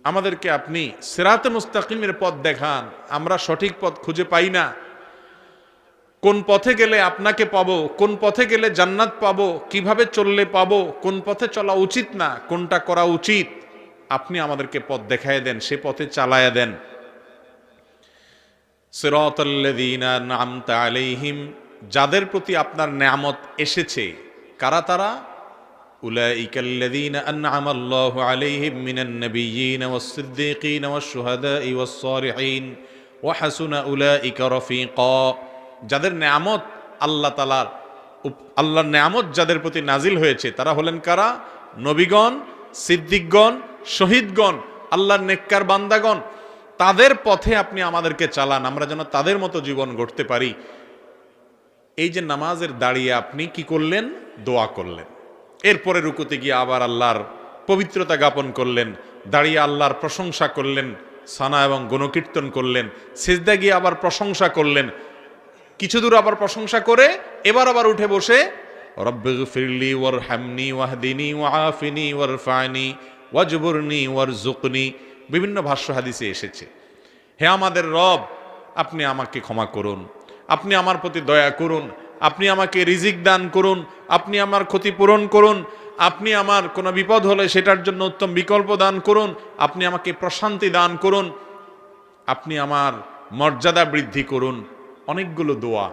আমাদেরকে আপনি সিরাতে মুস্তাকিমের পথ দেখান। আমরা সঠিক পথ খুঁজে পাই না। কোন পথে গেলে আপনাকে পাবো, কোন পথে গেলে জান্নাত পাবো, কিভাবে চললে পাবো, কোন পথে চলা উচিত না, কোনটা করা উচিত, আপনি আমাদেরকে পথ দেখায় দেন, সে পথে চালায়া দেন। সিরাতাল্লাযীনা আন'আমতা আলাইহিম, যাদের প্রতি আপনার নেয়ামত এসেছে। কারা তারা? উলাইকাল্লাযীনা আন'আমাল্লাহু আলাইহিম মিনান নাবিয়্যিনা ওয়াস-সিদ্দীকিনা ওয়াশ-শুহাদাই ওয়াস-সালিহিন ওয়া হাসুনা উলাইকা রাফীকা। যাদের নেয়ামত আল্লাহর নেয়ামত যাদের প্রতি নাজিল হয়েছে তারা হলেন কারা? নবীগণ, সিদ্দিকগণ, শহীদগণ, আল্লাহর নেককার বান্দাগণ। তাদের পথে আপনি আমাদেরকে চালান, আমরা যেন তাদের মতো জীবন গড়তে পারি। এই যে নামাজের দাঁড়িয়ে আপনি কি করলেন? দোয়া করলেন। এরপরে রুকুতে গিয়ে আবার আল্লাহর পবিত্রতা জ্ঞাপন করলেন, দাঁড়িয়ে আল্লাহর প্রশংসা করলেন, সানা এবং গুণকীর্তন করলেন, সিজদা গিয়ে আবার প্রশংসা করলেন, কিছু দূর আবার প্রশংসা করে এবার আবার উঠে বসে রব্বিগফিরলি ওয়ারহামনি ওয়াহদিনি ওয়াআফিনি ওয়ারফা'নি ওয়াজবুরনি ওয়ারযুকনি। বিভিন্ন ভাষ্য হাদিসে এসেছে, হে আমাদের রব, আপনি আমাকে ক্ষমা করুন, আপনি আমার প্রতি দয়া করুন, আপনি আমাকে রিজিক দান করুন, আপনি আমার ক্ষতিপূরণ করুন, আপনি আমার কোনো বিপদ হলে সেটার জন্য উত্তম বিকল্প দান করুন, আপনি আমাকে প্রশান্তি দান করুন, আপনি আমার মর্যাদা বৃদ্ধি করুন। অনেকগুলো দোয়া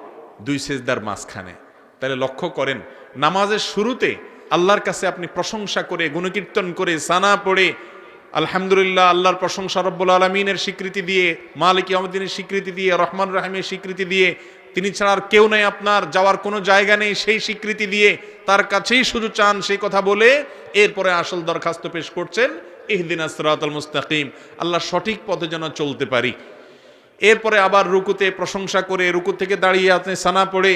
দুই সেজদার মাঝখানে। তাহলে লক্ষ্য করেন, নামাজের শুরুতে আল্লাহর কাছে আপনি প্রশংসা করে, গুণকীর্তন করে, সানা পড়ে আলহামদুলিল্লাহ, আল্লাহর প্রশংসা, রব্বুল আলামিনের স্বীকৃতি দিয়ে, মালিক ইয়াউমিদ্দিনের স্বীকৃতি দিয়ে, রহমান রহিমের স্বীকৃতি দিয়ে, তিনি ছাড়া আর কেউ নেই, আপনার যাওয়ার কোনো জায়গা নেই, সেই স্বীকৃতি দিয়ে তার কাছেই শুধু চান, সেই কথা বলে এরপরে আসল দরখাস্ত পেশ করছেন, ইহদিনাস সিরাতাল মুস্তাকিম, আল্লাহ সঠিক পথে যেন চলতে পারি। এরপরে আবার রুকুতে প্রশংসা করে, রুকু থেকে দাঁড়িয়ে আপনি সানা পড়ে,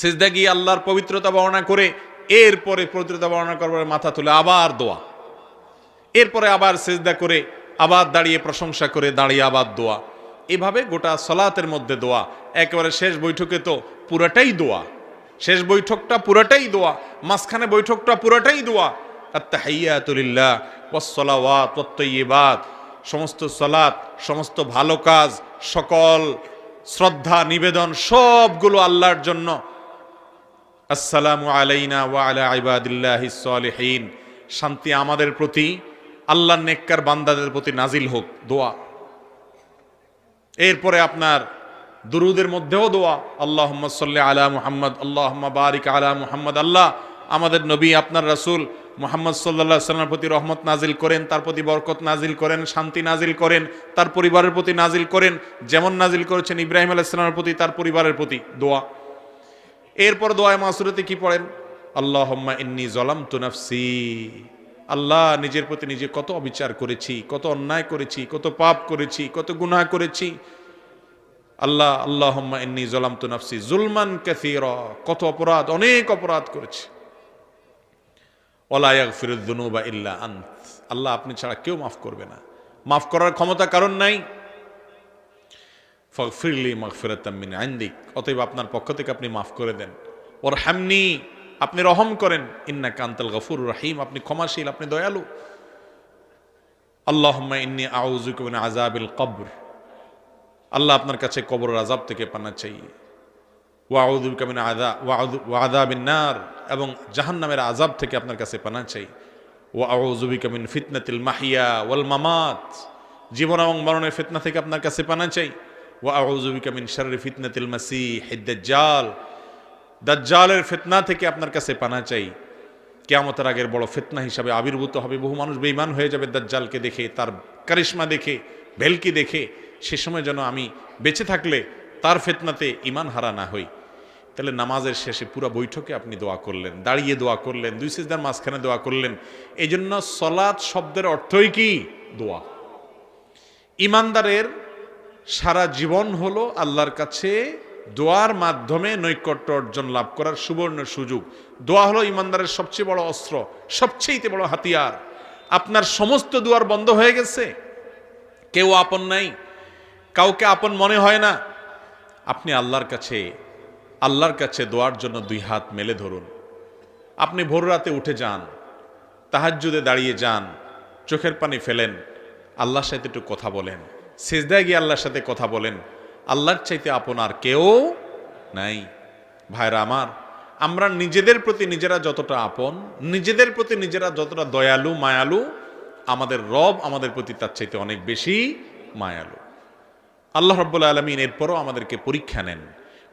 সিজদা গিয়ে আল্লাহর পবিত্রতা বর্ণনা করে, এরপরে পবিত্রতা বর্ণনা করবার মাথা তুলে আবার দোয়া, এরপরে আবার সিজদা করে, আবার দাঁড়িয়ে প্রশংসা করে, দাঁড়িয়ে আবার দোয়া। এভাবে গোটা সালাতের মধ্যে দোয়া। একেবারে শেষ বৈঠকে তো পুরাটাই দোয়া, শেষ বৈঠকটা পুরাটাই দোয়া, মাঝখানে বৈঠকটা পুরাটাই দোয়া। আত-তাহিয়াতু লিল্লাহ ওয়াস-সালাওয়াত ওয়াত-তাইয়্যিবাত, সমস্ত সালাত, সমস্ত ভালো কাজ, সকল শ্রদ্ধা নিবেদন সবগুলো আল্লাহর জন্য। আসসালামু আলাইনা ওয়া আলা ইবাদিল্লাহিস সালিহিন, শান্তি আমাদের প্রতি, আল্লাহর নেককার বান্দাদের প্রতি নাজিল হোক, দোয়া। এরপরে আপনার দুরুদের মধ্যেও দোয়া, আল্লাহুম্মা সাল্লি আলা মুহাম্মদ, আল্লাহুম্মা বারিক আলা মুহাম্মদ। আল্লাহ আমাদের নবী, আপনার রাসূল মুহাম্মদ সাল্লাল্লাহু আলাইহি ওয়াসাল্লামের প্রতি রহমত নাজিল করেন, তার প্রতি বরকত নাজিল করেন, শান্তি নাজিল করেন, তার পরিবারের প্রতি নাজিল করেন, যেমন নাজিল করেছেন ইব্রাহিম আলাইহিস সালামের প্রতি, তার পরিবারের প্রতি, দোয়া। এরপর দোয়ায়ে মাসুরাতে কি পড়েন? আল্লাহুম্মা ইন্নী যালামতু নাফসি, আল্লাহ নিজের প্রতি নিজে কত অবিচার করেছি, কত অন্যায় করেছি, কত পাপ করেছি, কত গুনাহ করেছি। আল্লাহ, আল্লাহুম্মা ইন্নী যালামতু নাফসি যুলমান কাসীরা, কত অপরাধ, অনেক অপরাধ করেছি। ওয়ালা ইয়াগফিরুয যুনুবা ইল্লা আনত, আল্লাহ আপনি ছাড়া কেউ মাফ করবে না, মাফ করার ক্ষমতা কারণ নাই। ফাগফিরলি মাগফিরাতাম মিন ইনদিক, অতএব আপনার পক্ষ থেকে আপনি মাফ করে দেন। ওয়ারহামনি, আপনি রহম করেন। ইন্নাকা আনতাল গফুরুর রহিম, আপনি ক্ষমাশীল, আপনি দয়ালু। আল্লাহুম্মা ইন্নী আউযুকা মিন আযাবিল কবর, আল্লাহ আপনার কাছে কবরের আযাব থেকে পানা চাই। ওয়া আউযু বিকা মিন আযাবিন নার, এবং জাহান্নামের আযাব থেকে আপনার কাছে পানা চাই। ওয়া আউযু বিকা মিন ফিতনাতিল মাহইয়া ওয়াল মামাত, জীবন এবং মরণের ফিতনা থেকে আপনার কাছে পানা চাই। ওয়া আউযু বিকা মিন শাররি ফিতনাতিল মাসীহিদ দাজ্জাল, দাজ্জালের ফিতনা থেকে আপনার কাছে পানা চাই। কিয়ামতের আগের বড় ফিতনা হিসাবে আবির্ভূত হবে, বহু মানুষ বেঈমান হয়ে যাবে দাজ্জালকে দেখে, তার কারিশমা দেখে, ভেলকি দেখে। সে সময় যেন আমি বেঁচে থাকলে তার ফিতনাতে ঈমান হারা না হই। তাহলে নামাজের শেষে পুরো বৈঠকে আপনি দোয়া করলেন, দাঁড়িয়ে দোয়া করলেন, দুই সিজদার মাঝখানে দোয়া করলেন। এই জন্য সালাত শব্দের অর্থই কি? দোয়া। ঈমানদারের সারা জীবন হলো আল্লাহর কাছে দোয়ার মাধ্যমে নৈকট্য অর্জন লাভ করার সুবর্ণ সুযোগ। দোয়া হলো ঈমানদারের সবচেয়ে বড় অস্ত্র, সবচেয়ে বড় হাতিয়ার। আপনার সমস্ত দুয়ার বন্ধ হয়ে গেছে, কেউ আপন নাই, কাউকে আপন মনে হয় না, আপনি আল্লাহর কাছে দোয়ার জন্য দুই হাত মেলে ধরুন। আপনি ভোর রাতে উঠে যান, তাহাজ্জুদে দাঁড়িয়ে যান, চোখের পানি ফেলেন, আল্লাহর সাথে একটু কথা বলেন, সিজদায় গিয়ে আল্লাহর সাথে কথা বলেন। আল্লাহর চাইতে আপনার কেউ নাই। ভাইরা আমার, আমরা নিজেদের প্রতি নিজেরা যতটা আপন, নিজেদের প্রতি নিজেরা যতটা দয়ালু মায়ালু, আমাদের রব আমাদের প্রতি তার চাইতে অনেক বেশি মায়ালু। আল্লাহ রাব্বুল আলামিন এরপরও আমাদেরকে পরীক্ষা নেন,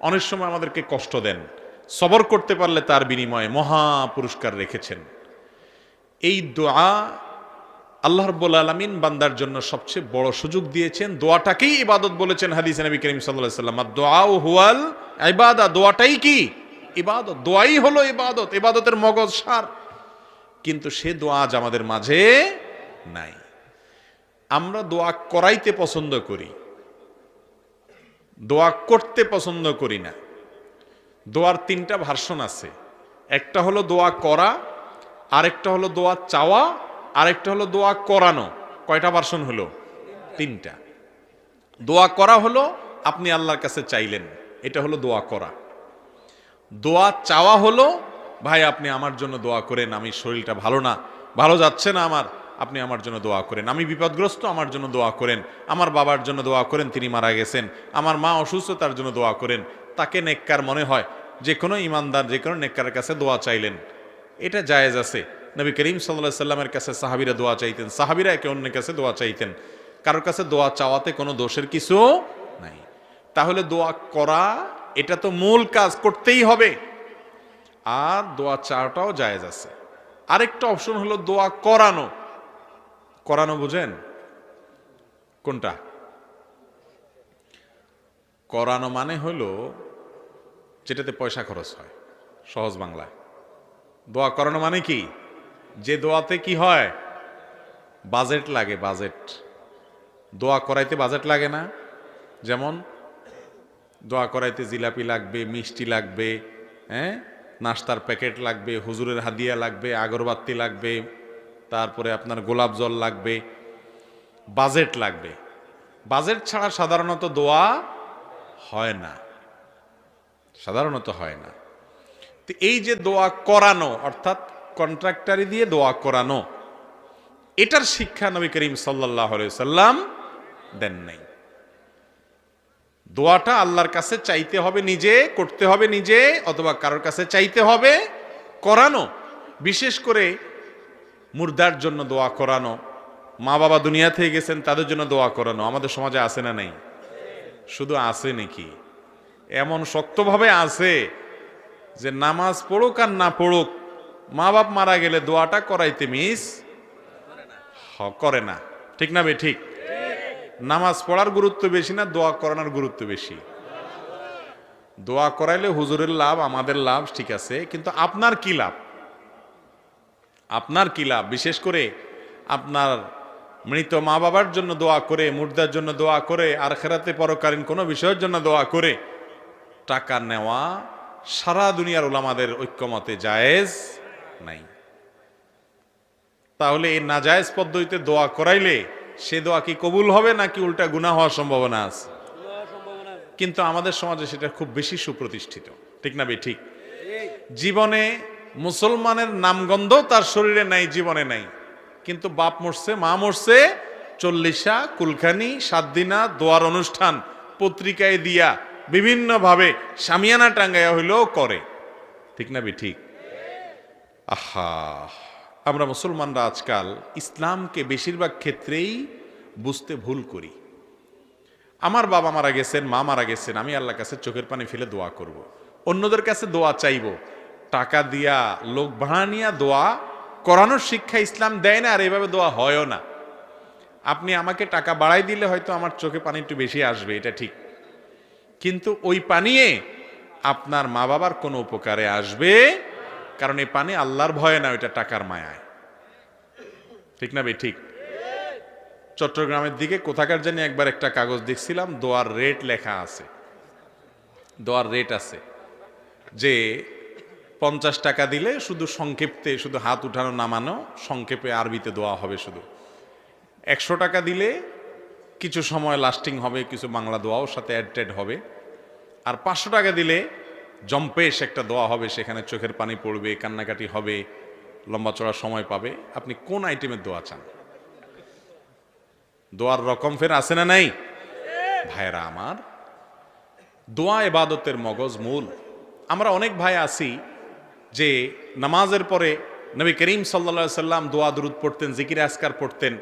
অনেক সময় আমাদেরকে কষ্ট দেন। সবর করতে পারলে তার বিনিময়ে মহা পুরস্কার রেখেছেন। এই দোয়া আল্লাহ রাব্বুল আলামিন বান্দার জন্য সবচেয়ে বড় সুযোগ দিয়েছেন। দোয়াটাকেই ইবাদত বলেছেন হাদিসে নবী করিম সাল্লাল্লাহু আলাইহি ওয়াসাল্লাম, আদ-দুআউ হুয়াল ইবাদা, দোয়াটাই কি ইবাদত, দোয়াই হলো ইবাদত, ইবাদতের মগজ সার। কিন্তু সে দোয়া আজ আমাদের মাঝে নাই। আমরা দোয়া করাইতে পছন্দ করি, দোয়া করতে পছন্দ করি না। দোয়ার তিনটা ভার্সন আছে, একটা হলো দোয়া করা, আরেকটা হলো দোয়া চাওয়া, আরেকটা হলো দোয়া করানো। কয়টা ভার্সন হলো? তিনটা। দোয়া করা হলো আপনি আল্লাহর কাছে চাইলেন, এটা হলো দোয়া করা। দোয়া চাওয়া হলো ভাই আপনি আমার জন্য দোয়া করেন, আমি শরীরটা ভালো না, ভালো যাচ্ছে না আমার, আপনি আমার জন্য দোয়া করেন। আমি বিপদগ্রস্ত, আমার জন্য দোয়া করেন। আমার বাবার জন্য দোয়া করেন, তিনি মারা গেছেন। আমার মা অসুস্থ, তার জন্য দোয়া করেন। তাকে নেককার মনে হয়, যে কোনো ইমানদার যে কোনো নেককারের কাছে দোয়া চাইলেন, এটা জায়েজ আছে। নবী করিম সাল্লাল্লাহু আলাইহি সাল্লামের কাছে সাহাবীরা দোয়া চাইতেন, সাহাবীরা একে অন্যের কাছে দোয়া চাইতেন। কারোর কাছে দোয়া চাওয়াতে কোনো দোষের কিছু নাই। তাহলে দোয়া করা এটা তো মূল কাজ, করতেই হবে। আর দোয়া চাওয়াটাও জায়েজ আছে। আরেকটা অপশন হলো দোয়া করানো। করানো বুঝেন কোনটা? করানো মানে হলো যেটাতে পয়সা খরচ হয়, সহজ বাংলায়। দোয়া করানো মানে কি? যে দোয়াতে কি হয়, বাজেট লাগে। বাজেট, দোয়া করাইতে বাজেট লাগে না? যেমন দোয়া করাইতে জিলাপি লাগবে, মিষ্টি লাগবে, হ্যাঁ, নাস্তার প্যাকেট লাগবে, হুজুরের হাদিয়া লাগবে, আগরবাতি লাগবে, তারপরে আপনার গোলাপ জল লাগবে, বাজেট লাগবে। বাজেট ছাড়া সাধারণত দোয়া হয় না, সাধারণত হয় না। তো এই যে দোয়া করানো, অর্থাৎ কন্ট্রাক্টারি দিয়ে দোয়া করানো, এটার শিক্ষা নবী করিম সাল্লাল্লাহু আলাইহি সাল্লাম দেন নাই। দোয়াটা আল্লাহর কাছে চাইতে হবে নিজে, করতে হবে নিজে, অথবা কারোর কাছে চাইতে হবে করানো। বিশেষ করে মুর্দার জন্য দোয়া করানো, মা বাবা দুনিয়া থেকে গেছেন তাদের জন্য দোয়া করানো আমাদের সমাজে আছে না নেই? শুধু আছে নাকি, এমন শক্তভাবে আছে যে নামাজ পড়ুক আর না পড়ুক, মা বাপ মারা গেলে দোয়াটা করাইতে মিস করে না। ঠিক না বে ঠিক? নামাজ পড়ার গুরুত্ব বেশি না দোয়া করানোর গুরুত্ব বেশি? দোয়া করাইলে হুজুরের লাভ, আমাদের লাভ, ঠিক আছে, কিন্তু আপনার কি লাভ? আপনার কি লাভ? বিশেষ করে আপনার মৃত মা বাবার জন্য দোয়া করে, মুর্দার জন্য দোয়া করে, আর খেরাতে পরকালীন কোনো বিষয়ের জন্য দোয়া করে টাকা নেওয়া সারা দুনিয়ার উলামাদের ঐক্যমতে জায়েজ নাই। তাহলে এই নাজায়েজ পদ্ধতিতে দোয়া করাইলে সে দোয়া কি কবুল হবে নাকি উল্টা গুনাহ হওয়ার সম্ভাবনা আছে? কিন্তু আমাদের সমাজে সেটা খুব বেশি সুপ্রতিষ্ঠিত। ঠিক না বে ঠিক? জীবনে মুসলমানের নামগন্ধ তার শরীরে নাই, জীবনে নাই, কিন্তু বাপ মরছে, মা মরছে, চল্লিশা, কুলখানি, 7 দিনা, দোয়ার অনুষ্ঠান পত্রিকায় দিয়া বিভিন্নভাবে শামিয়ানা টাঙ্গাইয়া হইলেও করে। ঠিক না বে ঠিক? আহা, আমরা মুসলমানরা আজকাল ইসলামকে বেশিরভাগ ক্ষেত্রেই বুঝতে ভুল করি। আমার বাবা মারা গেছেন, মা মারা গেছেন, আমি আল্লাহর কাছে চোখের পানি ফেলে দোয়া করব। অন্যদের কাছে দোয়া চাইব, টাকা দিয়া, লোক ভাড়া নিয়া দোয়া করানোর শিক্ষা ইসলাম দেয় না, আর এইভাবে দোয়া হয়ও না। আপনি আমাকে টাকা বাড়াই দিলে হয়তো আমার চোখে পানি একটু বেশি আসবে, এটা ঠিক, কিন্তু ওই পানিয়ে আপনার মা বাবার কোনো উপকারে আসবে? কারণ এই পানি আল্লাহর ভয়ে না, ওইটা টাকার মায়ায়। ঠিক না বে ঠিক? চট্টগ্রামের দিকে কোথাকার জানি একবার একটা কাগজ দেখছিলাম, দোয়ার রেট লেখা আছে, দোয়ার রেট আছে যে 50 টাকা দিলে শুধু সংক্ষেপে, শুধু হাত উঠানো নামানো, সংক্ষেপে আরবিতে দোয়া হবে শুধু। 100 টাকা দিলে কিছু সময় লাস্টিং হবে, কিছু বাংলা দোয়াও সাথে অ্যাড হবে। আর 500 টাকা দিলে জম্পেশ একটা দোয়া হবে, সেখানে চোখের পানি পড়বে, কান্নাকাটি হবে, লম্বা চড়া সময় পাবে। আপনি কোন আইটেমের দোয়া চান? দোয়ার রকম ফের আছে না নাই? ভাইরা আমার, দোয়া ইবাদতের মগজ মূল। আমরা অনেক ভাই আছি যে নামাজের পরে নবী করিম সাল্লাল্লাহু আলাইহি সাল্লাম দোয়া দুরূদ পড়তেন, জিকির আজকার পড়তেন,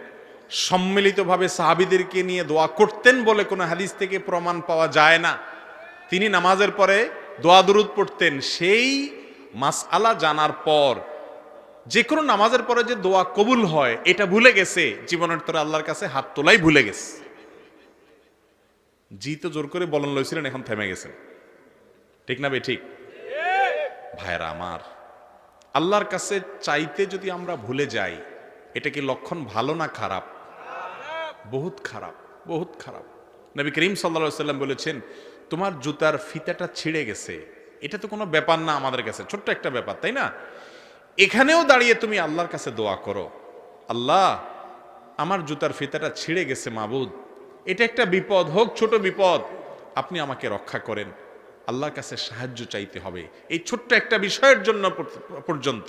সম্মিলিতভাবে সাহাবীদেরকে নিয়ে দোয়া করতেন বলে কোনো হাদিস থেকে প্রমাণ পাওয়া যায় না। তিনি নামাজের পরে দোয়া দুরূদ পড়তেন। সেই মাসআলা জানার পর যে কোনো নামাজের পরে যে দোয়া কবুল হয় এটা ভুলে গেছে, জীবনের তরে আল্লাহর কাছে হাত তোলাই ভুলে গেছে। জি তো জোর করে বলন লইছিলেন, এখন থেমে গেছেন, ঠিক না বে ঠিক? ভাইরা আমার, আল্লাহর কাছে চাইতে যদি আমরা ভুলে যাই, এটা কি লক্ষণ ভালো না খারাপ? বহুত খারাপ, বহুত খারাপ। নবী করিম সাল্লাল্লাহু আলাইহি সাল্লাম বলেছেন, তোমার জুতার ফিতাটা ছিঁড়ে গেছে, এটা তো কোনো ব্যাপার না আমাদের কাছে, ছোট্ট একটা ব্যাপার, তাই না? এখানেও দাঁড়িয়ে তুমি আল্লাহর কাছে দোয়া করো, আল্লাহ আমার জুতার ফিতাটা ছিঁড়ে গেছে মাবুদ, এটা একটা বিপদ, হোক ছোট বিপদ, আপনি আমাকে রক্ষা করেন। আল্লাহর কাছে সাহায্য চাইতে হবে এই ছোট্ট একটা বিষয়ের জন্য পর্যন্ত।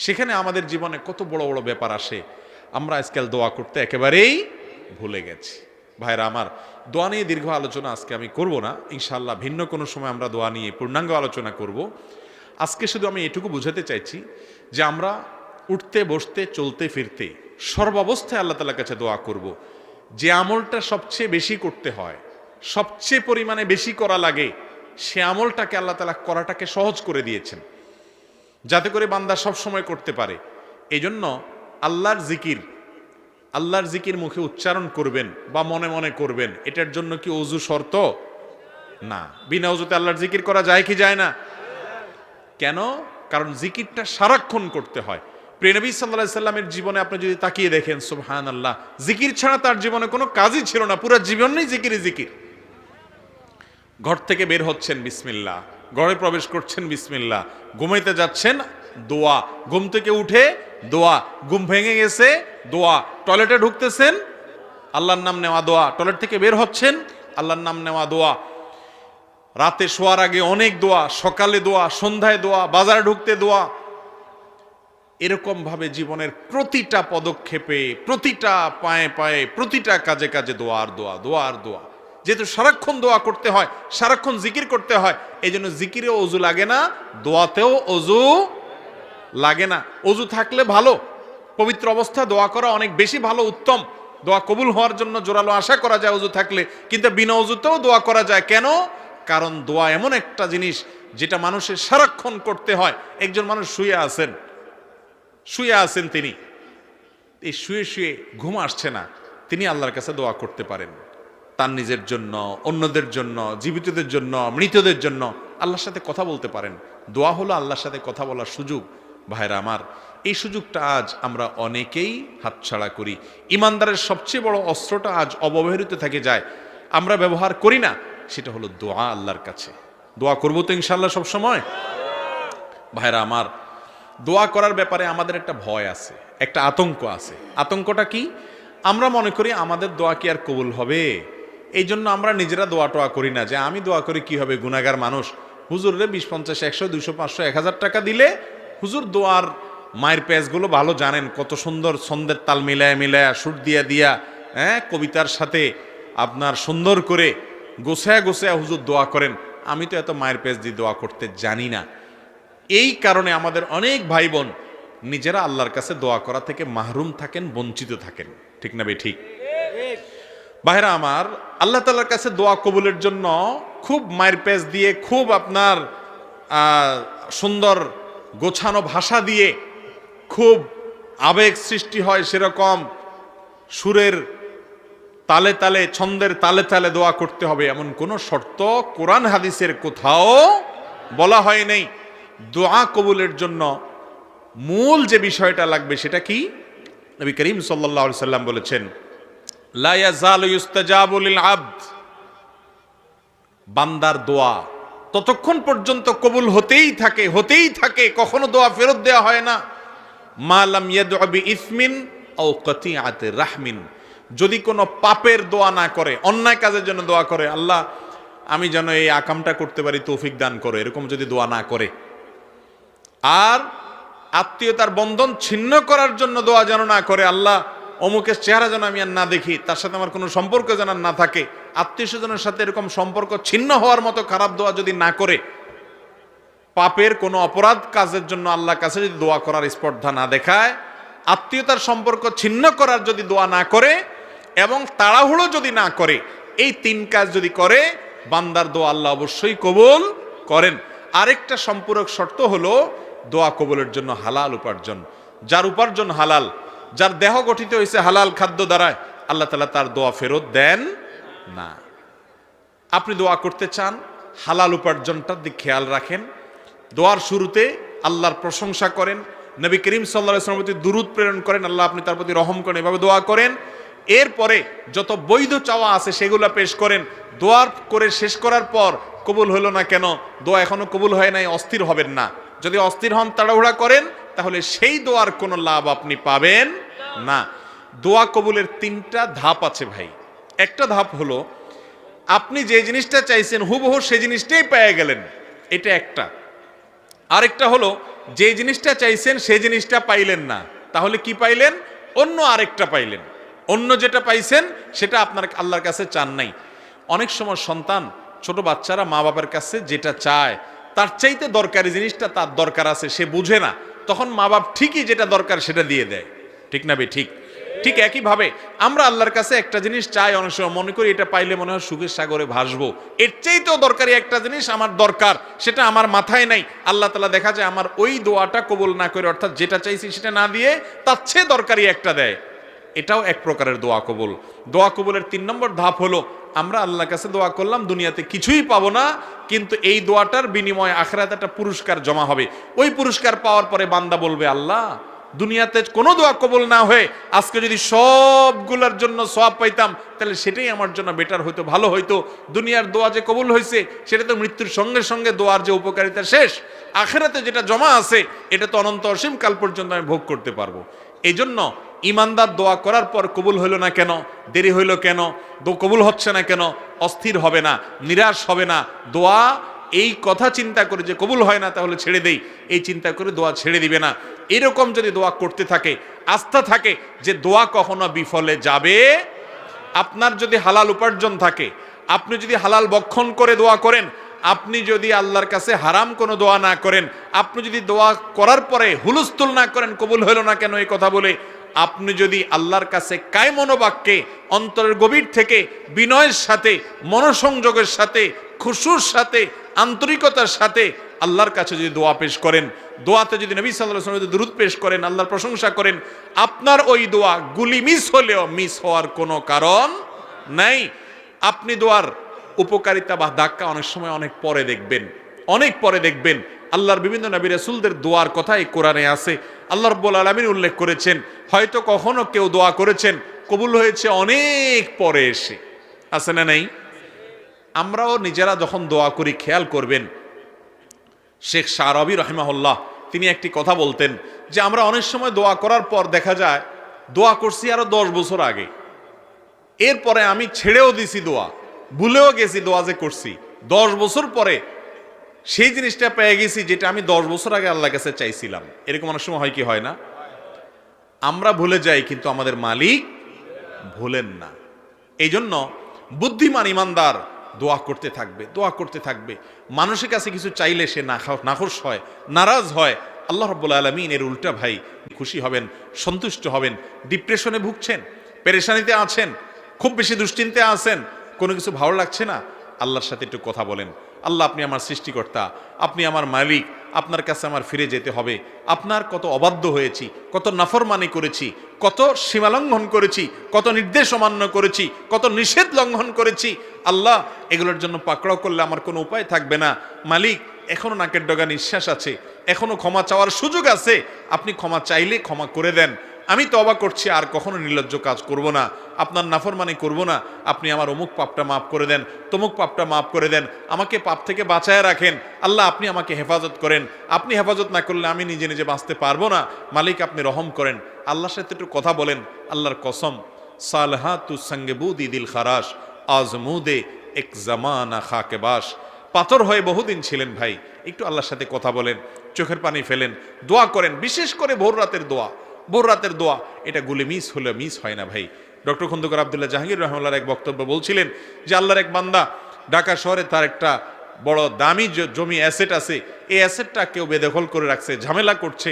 সেখানে আমাদের জীবনে কত বড় বড় ব্যাপার আসে, আমরা আজকাল দোয়া করতে একেবারেই ভুলে গেছি। ভাইরা আমার, দোয়া নিয়ে দীর্ঘ আলোচনা আজকে আমি করব না, ইনশাআল্লাহ ভিন্ন কোনো সময় আমরা দোয়া নিয়ে পূর্ণাঙ্গ আলোচনা করব। আজকে শুধু আমি এটুকু বোঝাতে চাইছি যে আমরা উঠতে বসতে চলতে ফিরতে সর্বাবস্থায় আল্লাহ তাআলার কাছে দোয়া করব। যে আমলটা সবচেয়ে বেশি করতে হয়, সবচেয়ে পরিমাণে বেশি করা লাগে, সে আমলটাকে আল্লাহ তাআলা করাটাকে সহজ করে দিয়েছেন, যাতে করে বান্দা সব সময় করতে পারে। এই জন্য আল্লাহর জিকির মুখে উচ্চারণ করবেন বা মনে মনে করবেন, এটার জন্য কি ওযু শর্ত? না। বিনা ওযুতে আল্লাহর জিকির করা যায় কি যায় না? কেন? কারণ জিকিরটা সারাক্ষণ করতে হয়। প্রিয় নবী সাল্লাল্লাহু আলাইহি সাল্লামের জীবনে আপনি যদি তাকিয়ে দেখেন, সুবহানাল্লাহ, জিকির ছাড়া তার জীবনে কোনো কাজই ছিল না, পুরো জীবনই জিকির। ঘর থেকে বের হচ্ছেন বিসমিল্লাহ, ঘরে প্রবেশ করছেন বিসমিল্লাহ, ঘুমাইতে যাচ্ছেন দোয়া, ঘুম থেকে উঠে দোয়া, ঘুম ভেঙে গেছে দোয়া, টয়লেটে ঢুকতেছেন আল্লাহর নাম নেওয়া দোয়া, টয়লেট থেকে বের হচ্ছেন আল্লাহর নাম নেওয়া দোয়া, রাতে শোয়ার আগে অনেক দোয়া, সকালে দোয়া, সন্ধ্যায় দোয়া, বাজারে ঢুকতে দোয়া। এরকম ভাবে জীবনের প্রতিটা পদক্ষেপে, প্রতিটা পায়ে পায়ে, প্রতিটা কাজে কাজে দোয়া আর দোয়া, দোয়া আর দোয়া। যেহেতু সারাক্ষণ দোয়া করতে হয়, সারাক্ষণ জিকির করতে হয়, এই জন্য জিকিরেও অজু লাগে না, দোয়াতেও অজু লাগে না। অজু থাকলে ভালো, পবিত্র অবস্থা দোয়া করা অনেক বেশি ভালো, উত্তম। দোয়া কবুল হওয়ার জন্য জোরালো আশা করা যায় অজু থাকলে, কিন্তু বিনা অজুতেও দোয়া করা যায়। কেন? কারণ দোয়া এমন একটা জিনিস যেটা মানুষের সারাক্ষণ করতে হয়। একজন মানুষ শুয়ে আছেন, তিনি এই শুয়ে ঘুম আসছে না, তিনি আল্লাহর কাছে দোয়া করতে পারেন, তার নিজের জন্য, অন্যদের জন্য, জীবিতদের জন্য, মৃতদের জন্য আল্লাহর সাথে কথা বলতে পারেন। দোয়া হলো আল্লাহর সাথে কথা বলার সুযোগ। ভাইরা আমার, এই সুযোগটা আজ আমরা অনেকেই হাতছাড়া করি। ইমানদারের সবচেয়ে বড় অস্ত্রটা আজ অব্যবহৃত থেকে যায়, আমরা ব্যবহার করি না, সেটা হলো দোয়া। আল্লাহর কাছে দোয়া করবো তো ইনশাআল্লাহ সব সময়। ভাইরা আমার, দোয়া করার ব্যাপারে আমাদের একটা ভয় আছে, একটা আতঙ্ক আছে। আতঙ্কটা কি? আমরা মনে করি আমাদের দোয়া কি আর কবুল হবে, এই জন্য আমরা নিজেরা দোয়া টোয়া করি না, যে আমি দোয়া করি কি হবে, গুনাহগার মানুষ, হুজুরে 20, 50, 100, 200, 500, 1000 টাকা দিলে হুজুর দোয়ার মায়ের পেজগুলো ভালো জানেন, কত সুন্দর ছন্দের তাল মিলায়া সুর দিয়া কবিতার সাথে আপনার সুন্দর করে গোছায়া হুজুর দোয়া করেন, আমি তো এত মায়ের পেজ দিয়ে দোয়া করতে জানি না। এই কারণে আমাদের অনেক ভাই বোন নিজেরা আল্লাহর কাছে দোয়া করা থেকে মাহরুম থাকেন, বঞ্চিত থাকেন, ঠিক না বে ঠিক? ভাইরা আমার, আল্লাহ তাআলার কাছে দোয়া কবুলের জন্য খুব মায়ের পেজ দিয়ে, খুব আপনার সুন্দর গোছানো ভাষা দিয়ে, খুব আবেগ সৃষ্টি হয় সেরকম সুরের তালে তালে, ছন্দের তালে তালে দোয়া করতে হবে, এমন কোন শর্ত কোরআন হাদিসের কোথাও বলা হয় নাই। দোয়া কবুলের জন্য মূল যে বিষয়টা লাগবে সেটা কি? নবী করিম সাল্লাল্লাহু আলাইহি সাল্লাম বলেছেন, লা ইয়াজালু ইউস্তাজাবু লিল আবদ, বান্দার দোয়া ততক্ষণ পর্যন্ত কবুল হতেই থাকে, কখনো দোয়া ফেরত দেওয়া হয় না। মা লাম ইয়াদউ বিইসমিন আও কাতিআতি রাহমিন, যদি কোনো পাপের দোয়া না করে, অন্যায় কাজের জন্য দোয়া করে, আল্লাহ আমি যেন এই আকামটা করতে পারি তৌফিক দান করো, এরকম যদি দোয়া না করে, আর আত্মীয়তার বন্ধন ছিন্ন করার জন্য দোয়া যেন না করে, আল্লাহ অমুকের চেহারা যেন আমি আর না দেখি, তার সাথে আমার কোনো সম্পর্ক যেন আর না থাকে, আত্মীয় স্বজনের সাথে এরকম সম্পর্ক ছিন্ন হওয়ার মতো খারাপ দোয়া যদি না করে, পাপের কোনো অপরাধ কাজের জন্য আল্লাহর কাছে যদি দোয়া করার স্পর্ধা না দেখায়, আত্মীয়তার সম্পর্ক ছিন্ন করার যদি দোয়া না করে, এবং তাড়াহুড়ো যদি না করে, এই 3 কাজ যদি করে, বান্দার দোয়া আল্লাহ অবশ্যই কবুল করেন। আরেকটা সম্পূরক শর্ত হলো দোয়া কবুলের জন্য হালাল উপার্জন। যার উপার্জন হালাল, যার দেহ গঠিত হয়েছে হালাল খাদ্য দ্বারায়, আল্লাহ তাআলা তার দোয়া ফেরত দেন না। আপনি দোয়া করতে চান, হালাল উপার্জনটার দিকে খেয়াল রাখেন। দোয়ার শুরুতে আল্লাহর প্রশংসা করেন, নবী করিম সাল্লাল্লাহু আলাইহি ওয়াসাল্লামের প্রতি দুরূদ প্রেরণ করেন, আল্লাহ আপনি তার প্রতি রহম করেন, এভাবে দোয়া করেন। এরপরে যত বৈধ চাওয়া আছে সেগুলো পেশ করেন। দোয়ার করে শেষ করার পর কবুল হলো না কেন, দোয়া এখনো কবুল হয় নাই, অস্থির হবেন না। যদি অস্থির হন, তাড়াহুড়া করেন, তাহলে সেই দোয়ার কোনো লাভ আপনি পাবেন না। দোয়া কবুলের 3টা ধাপ আছে ভাই। একটা ধাপ হলো আপনি যে জিনিসটা চাইছেন হুবহু সেই জিনিসটাই পেয়ে গেলেন, এটা একটা। আরেকটা হলো যে জিনিসটা চাইছেন সেই জিনিসটা পাইলেন না, তাহলে কি পাইলেন? অন্য আরেকটা পাইলেন। অন্য যেটা পাইছেন সেটা আপনার আল্লাহর কাছে চান নাই। অনেক সময় সন্তান, ছোট বাচ্চারা মা বাবার কাছে যেটা চায় তার চাইতে দরকারি জিনিসটা তার দরকার আছে, সে বুঝে না, তখন মা বাপ ঠিকই যেটা দরকার সেটা দিয়ে দেয়। ঠিক না বে ঠিক? ঠিক একইভাবে আমরা আল্লাহর কাছে একটা জিনিস চাই, অনেক সময় মনে করি এটা পাইলে মনে হয় সুখের সাগরে ভাসবো, এর চাইতেও দরকারি একটা জিনিস আমার দরকার, সেটা আমার মাথায় নাই। আল্লাহ তাআলা দেখা যায় আমার ওই দোয়াটা কবুল না করে, অর্থাৎ যেটা চাইছি সেটা না দিয়ে তার চেয়ে দরকারি একটা দেয়। এটাও এক প্রকারের দোয়া কবুল। দোয়া কবুলের 3 নম্বর ধাপ হলো আমরা আল্লাহর কাছে দোয়া করলাম, দুনিয়াতে কিছুই পাবো না, কিন্তু এই দোয়াটার বিনিময়ে আখিরাতে একটা পুরস্কার জমা হবে। ওই পুরস্কার পাওয়ার পরে বান্দা বলবে, আল্লাহ দুনিয়াতে কোনো দোয়া কবুল না হয়ে আজকে যদি সবগুলোর জন্য সওয়াব পাইতাম, তাহলে সেটাই আমার জন্য বেটার হইতো, ভালো হইতো। দুনিয়ার দোয়া যে কবুল হয়েছে সেটা তো মৃত্যুর সঙ্গে সঙ্গে দোয়ার যে উপকারিতা শেষ, আখিরাতে যেটা জমা আছে এটা তো অনন্ত অসীম কাল পর্যন্ত আমি ভোগ করতে পারবো। এই জন্য ইমানদার দোয়া করার পর কবুল হইল না কেন, দেরি হইল কেন, কবুল হচ্ছে না কেন, অস্থির হবে না, নিরাশ হবে না। দোয়া এই কথা চিন্তা করে যে কবুল হয় না তাহলে ছেড়ে দেই, এই চিন্তা করে দোয়া ছেড়ে দিবে না। এরকম যদি দোয়া করতে থাকে, আস্থা থাকে যে দোয়া কখনো বিফলে যাবে। আপনার যদি হালাল উপার্জন থাকে, আপনি যদি হালাল বক্ষণ করে দোয়া করেন, আপনি যদি আল্লাহর কাছে হারাম কোনো দোয়া না করেন, আপনি যদি দোয়া করার পরে হুলস্থুল না করেন কবুল হলো না কেন এই কথা বলে, আপনি যদি আল্লাহর কাছে কায় মনোবাক্যে অন্তরের গভীর থেকে বিনয়ের সাথে, মনোসংযোগের সাথে, খুশুর সাথে, আন্তরিকতার সাথে আল্লাহর কাছে যদি দোয়া পেশ করেন, দোয়াতে যদি নবী সাল্লাল্লাহু আলাইহি ওয়াসাল্লাম দুরূদ পেশ করেন, আল্লাহর প্রশংসা করেন, আপনার ওই দোয়া গুলি মিস হলেও মিস হওয়ার কোনো কারণ নাই। আপনি দোয়ার উপকারিতা বা ধাক্কা অনেক সময় অনেক পরে দেখবেন, অনেক পরে দেখবেন। আল্লাহর বিভিন্ন নবী রাসূলদের দোয়ার কথা এই কোরআনে আছে। আল্লাহ রাব্বুল আলামিন উল্লেখ করেছেন, হয়তো কখনো কেউ দোয়া করেছেন কবুল হয়েছে অনেক পরে এসে, আছে না নাই? আমরাও নিজেরা যখন দোয়া করি খেয়াল করবেন, শেখ শারাবি রাহিমাহুল্লাহ তিনি একটি কথা বলতেন যে আমরা অনেক সময় দোয়া করার পর দেখা যায় দোয়া করছি আরো 10 বছর আগে, এরপরে আমি ছেড়েও দিছি দোয়া, ভুলেও গেছি দোয়া যে করছি, 10 বছর পরে সেই জিনিসটা পেয়ে গেছি যেটা আমি 10 বছর আগে আল্লাহর কাছে চাইছিলাম। এরকম অনেক সময় হয় কি হয় না? আমরা ভুলে যাই কিন্তু আমাদের মালিক ভুলেন না। এই জন্য বুদ্ধিমান ইমানদার দোয়া করতে থাকবে, দোয়া করতে থাকবে। মানুষের কাছে কিছু চাইলে সে নাখোশ হয়, নারাজ হয়। আল্লাহ রাব্বুল আলামিন এর উল্টা ভাই খুশি হবেন, সন্তুষ্ট হবেন। ডিপ্রেশনে ভুগছেন, পেরেশানিতে আছেন, খুব বেশি দুশ্চিন্তে আছেন, কোনো কিছু ভালো লাগছে না, আল্লাহর সাথে একটু কথা বলেন। আল্লাহ আপনি আমার সৃষ্টিকর্তা, আপনি আমার মালিক, আপনার কাছে আমার ফিরে যেতে হবে। আপনার কত অবাধ্য হয়েছি, কত নাফরমানি করেছি, কত সীমালঙ্ঘন করেছি, কত নির্দেশ অমান্য করেছি, কত নিষেধ লঙ্ঘন করেছি। আল্লাহ এগুলোর জন্য পাকড়াও করলে আমার কোনো উপায় থাকবে না। মালিক এখনো নাকের ডগা নিঃশ্বাস আছে, এখনো ক্ষমা চাওয়ার সুযোগ আছে, আপনি ক্ষমা চাইলে ক্ষমা করে দেন। আমি তওবা করছি, আর কখনো নির্লজ্জ কাজ করব না, আপনার নাফরমানি করব না। আপনি আমার অমুক পাপটা মাফ করে দেন, তমুক পাপটা মাফ করে দেন, আমাকে পাপ থেকে বাঁচায় রাখেন। আল্লাহ আপনি আমাকে হেফাজত করেন, আপনি হেফাজত না করলে আমি নিজে নিজে বাঁচতে পারবো না। মালিক আপনি রহম করেন। আল্লাহর সাথে একটু কথা বলেন। আল্লাহর কসম, সালহাতু সঙ্গে বুদি দিল খারাস আজমুদে এক জামানা খাকে বাস। পাথর হয়ে বহুদিন ছিলেন ভাই, একটু আল্লাহর সাথে কথা বলেন, চোখের পানি ফেলেন, দোয়া করেন। বিশেষ করে ভোর রাতের দোয়া, ভোর রাতের দোয়া, এটা গুলে মিস হলে মিস হয় না ভাই। ডক্টর খন্দকার আব্দুল্লাহ জাহাঙ্গীর রহমাল্লাহর এক বক্তব্য বলছিলেন যে আল্লাহর এক বান্দা ঢাকা শহরে তার একটা বড় দামি জমি অ্যাসেট আছে, এই অ্যাসেটটা কেউ বেদখল করে রাখছে, ঝামেলা করছে,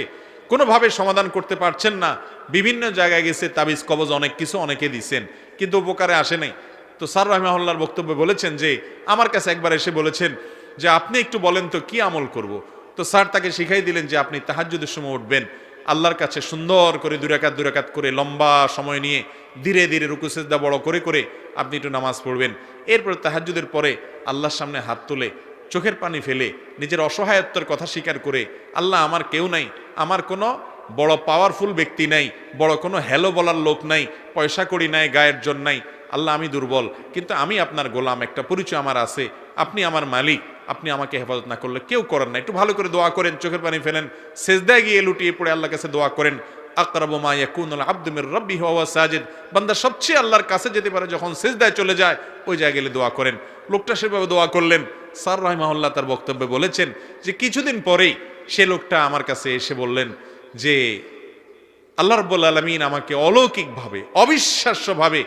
কোনোভাবে সমাধান করতে পারছেন না, বিভিন্ন জায়গায় গেছে, তাবিজ কবজ অনেক কিছু অনেকে দিচ্ছেন, কিন্তু উপকারে আসে নাই। তো স্যার রহমাহুল্লাহর বক্তব্যে বলেছেন যে আমার কাছে একবার এসে বলেছেন যে আপনি একটু বলেন তো কি আমল করব। তো স্যার তাকে শিখাই দিলেন যে আপনি তাহাজ্জুদের সময় উঠবেন, আল্লাহর কাছে সুন্দর করে দুই রাকাত করে লম্বা সময় নিয়ে ধীরে ধীরে রুকু সিজদা বড় করে করে আপনি একটু নামাজ পড়বেন। এরপর তাহাজ্জুদের পরে আল্লাহর সামনে হাত তুলে চোখের পানি ফেলে নিজের অসহায়ত্বের কথা স্বীকার করে, আল্লাহ আমার কেউ নাই, আমার কোনো বড় পাওয়ারফুল ব্যক্তি নাই, বড় কোনো হ্যালো বলার লোক নাই, পয়সা কড়ি নাই, গায়ের জোর নাই, আল্লাহ আমি দুর্বল, কিন্তু আমি আপনার গোলাম, একটা পরিচয় আমার আছে, আপনি আমার মালিক, আপনি আমাকে হেফাজত না করলে কেউ করেন না। একটু ভালো করে দোয়া করেন, চোখের পানি ফেলেন, সেজদায় গিয়ে লুটিয়ে পড়ে আল্লাহর কাছে দোয়া করেন। আকরাবু মা ইয়াকুনুল আবদু মির রাব্বিহি ওয়া হুয়া সাজিদ, বান্দা সবচেয়ে আল্লাহর কাছে যেতে পারে যখন সেজদায় চলে যায়, ওই জায়গায় গেলে দোয়া করেন। লোকটা সেভাবে দোয়া করলেন। স্যার রাহিমাহুল্লাহ তার বক্তব্যে বলেছেন যে কিছুদিন পরেই সে লোকটা আমার কাছে এসে বললেন যে আল্লাহ রাব্বুল আলামিন আমাকে অলৌকিকভাবে, অবিশ্বাস্যভাবে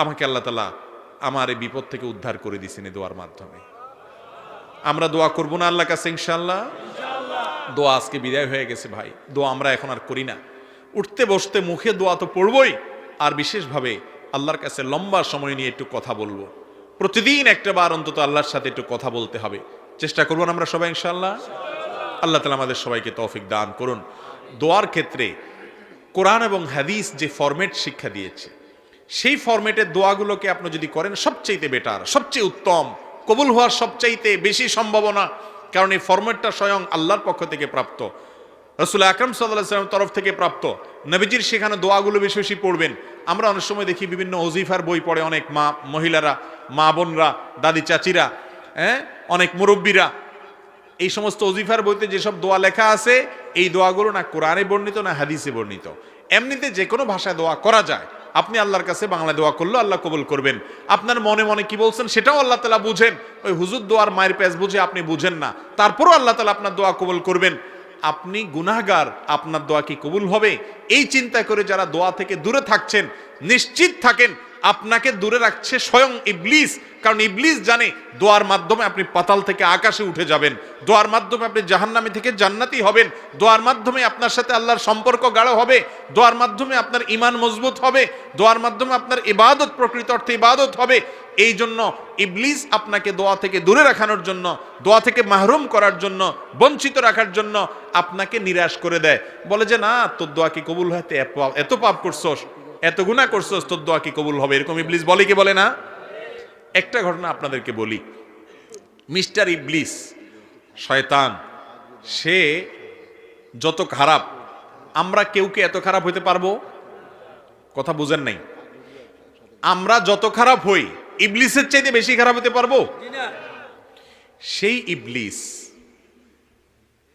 আমাকে আল্লাহ তাআলা আমার এই বিপদ থেকে উদ্ধার করে দিয়েছেন এই দোয়ার মাধ্যমে। আমরা দোয়া করবো না আল্লাহর কাছে ইনশাআল্লাহ? দোয়া আজকে বিদায় হয়ে গেছে ভাই, দোয়া আমরা এখন আর করি না। উঠতে বসতে মুখে দোয়া তো পড়বই, আর বিশেষভাবে আল্লাহর কাছে লম্বা সময় নিয়ে একটু কথা বলবো। প্রতিদিন একটা বার অন্তত আল্লাহর সাথে একটু কথা বলতে হবে, চেষ্টা করবো না আমরা সবাই ইনশাআল্লাহ? আল্লাহ তাআলা আমাদের সবাইকে তৌফিক দান করুন। দোয়ার ক্ষেত্রে কোরআন এবং হাদিস যে ফরম্যাট শিক্ষা দিয়েছে, সেই ফরম্যাটের দোয়াগুলোকে আপনি যদি করেন সবচাইতে বেটার, সবচেয়ে উত্তম, কবুল হওয়ার সবচাইতে বেশি সম্ভাবনা, কারণ এই ফরম্যাটটা স্বয়ং আল্লাহর পক্ষ থেকে প্রাপ্ত, রাসূল আকরাম সাল্লাল্লাহু আলাইহি ওয়াসাল্লামের তরফ থেকে প্রাপ্ত। নবীজির সেখানে দোয়াগুলো বেশি বেশি পড়বেন। আমরা অনেক সময় দেখি বিভিন্ন ওজিফার বই পড়ে অনেক মহিলারা, মা বোনরা, দাদি চাচিরা, অনেক মুরব্বীরা, এই সমস্ত ওজিফার বইতে যেসব দোয়া লেখা আছে, এই দোয়াগুলো না কোরআনে বর্ণিত না হাদিসে বর্ণিত। এমনিতে যে কোনো ভাষায় দোয়া করা যায়, আপনি আল্লাহর কাছে বাংলা দোয়া করলেও আল্লাহ কবুল করবেন। আপনার মনে মনে কি বলছেন সেটাও আল্লাহ তাআলা বুঝেন, ওই হুজুর দোয়ার মায়ের পেজ বুঝে আপনি বুঝেন না, তারপরও আল্লাহ তাআলা আপনার দোয়া কবুল করবেন। আপনি গুনাহগার, আপনার দোয়া কি কবুল হবে এই চিন্তা করে যারা দোয়া থেকে দূরে থাকছেন, নিশ্চিত থাকেন আপনাকে দূরে রাখছে স্বয়ং ইবলিস। কারণ ইবলিস জানে দোয়ার মাধ্যমে আপনি পাতাল থেকে আকাশে উঠে যাবেন, দোয়ার মাধ্যমে আপনি জাহান্নামী থেকে জান্নাতি হবেন, দোয়ার মাধ্যমে আপনার সাথে আল্লাহর সম্পর্ক গাঢ় হবে, দোয়ার মাধ্যমে আপনার ঈমান মজবুত হবে, দোয়ার মাধ্যমে আপনার ইবাদত প্রকৃত অর্থে ইবাদত হবে। এই জন্য ইবলিস আপনাকে দোয়া থেকে দূরে রাখানোর জন্য, দোয়া থেকে মাহরুম করার জন্য, বঞ্চিত রাখার জন্য আপনাকে নিরাশ করে দেয়, বলে যে না তোর দোয়া কি কবুল হতে, এত পাপ করছস, এত গুনাহ করছস, তোর দোয়া কি কবুল হবে, এরকম ইবলিস বলে কি বলে না? একটা ঘটনা আপনাদেরকে বলি। মিস্টার ইবলিস, শয়তান, সে যত খারাপ, আমরা কেউ কি এত খারাপ হইতে পারবো? কথা বুঝেন নাই? আমরা যত খারাপ হই ইবলিসের চাইতে বেশি খারাপ হতে পারবো? সেই ইবলিস